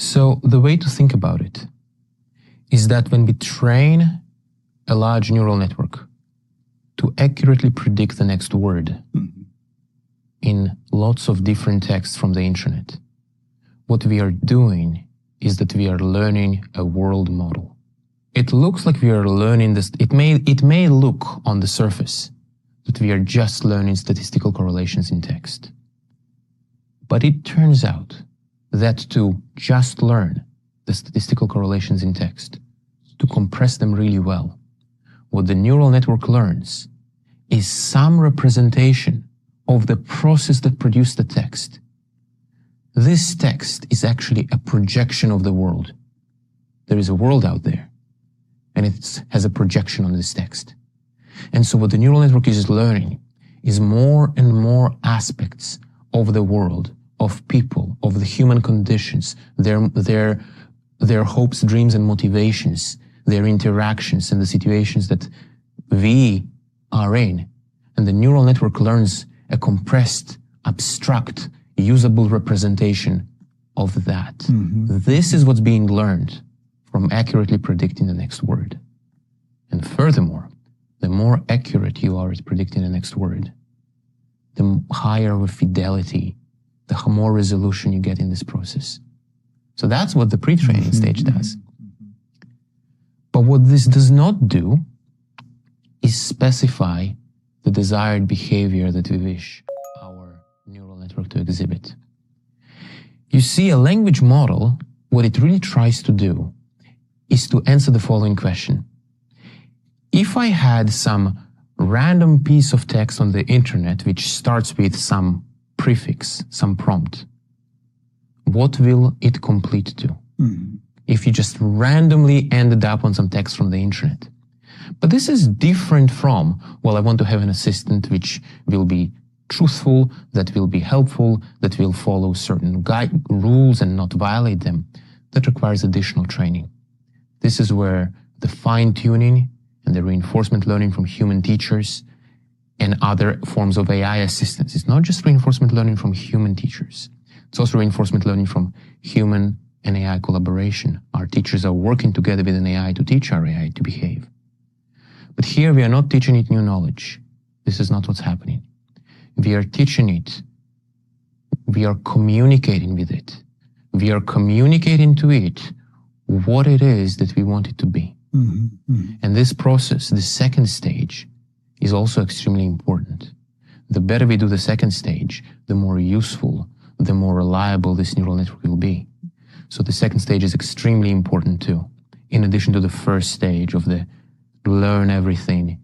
So the way to think about it is that when we train a large neural network to accurately predict the next word in lots of different texts from the internet, what we are doing is that we are learning a world model. It looks like we are learning this. It may look on the surface that we are just learning statistical correlations in text. But it turns out that to just learn the statistical correlations in text, to compress them really well, what the neural network learns is some representation of the process that produced the text. This text is actually a projection of the world. There is a world out there, and it has a projection on this text. And so what the neural network is learning is more and more aspects of the world, of people, of the human conditions, their hopes, dreams, and motivations, their interactions and the situations that we are in. And the neural network learns a compressed, abstract, usable representation of that. This is what's being learned from accurately predicting the next word. And furthermore, the more accurate you are at predicting the next word, the higher the fidelity, the more resolution you get in this process. So that's what the pre-training stage does. But what this does not do is specify the desired behavior that we wish our neural network to exhibit. You see, a language model, what it really tries to do is to answer the following question. If I had some random piece of text on the internet which starts with some prefix, some prompt, what will it complete to? If you just randomly ended up on some text from the internet. But this is different from, well, I want to have an assistant which will be truthful, that will be helpful, that will follow certain rules and not violate them. That requires additional training. This is where the fine-tuning and the reinforcement learning from human teachers and other forms of AI assistance. It's not just reinforcement learning from human teachers. It's also reinforcement learning from human and AI collaboration. Our teachers are working together with an AI to teach our AI to behave. But here we are not teaching it new knowledge. This is not what's happening. We are teaching it. We are communicating with it. We are communicating to it what it is that we want it to be. And this process, the second stage, is also extremely important. The better we do the second stage, the more useful, the more reliable this neural network will be. So the second stage is extremely important too, in addition to the first stage of the learn everything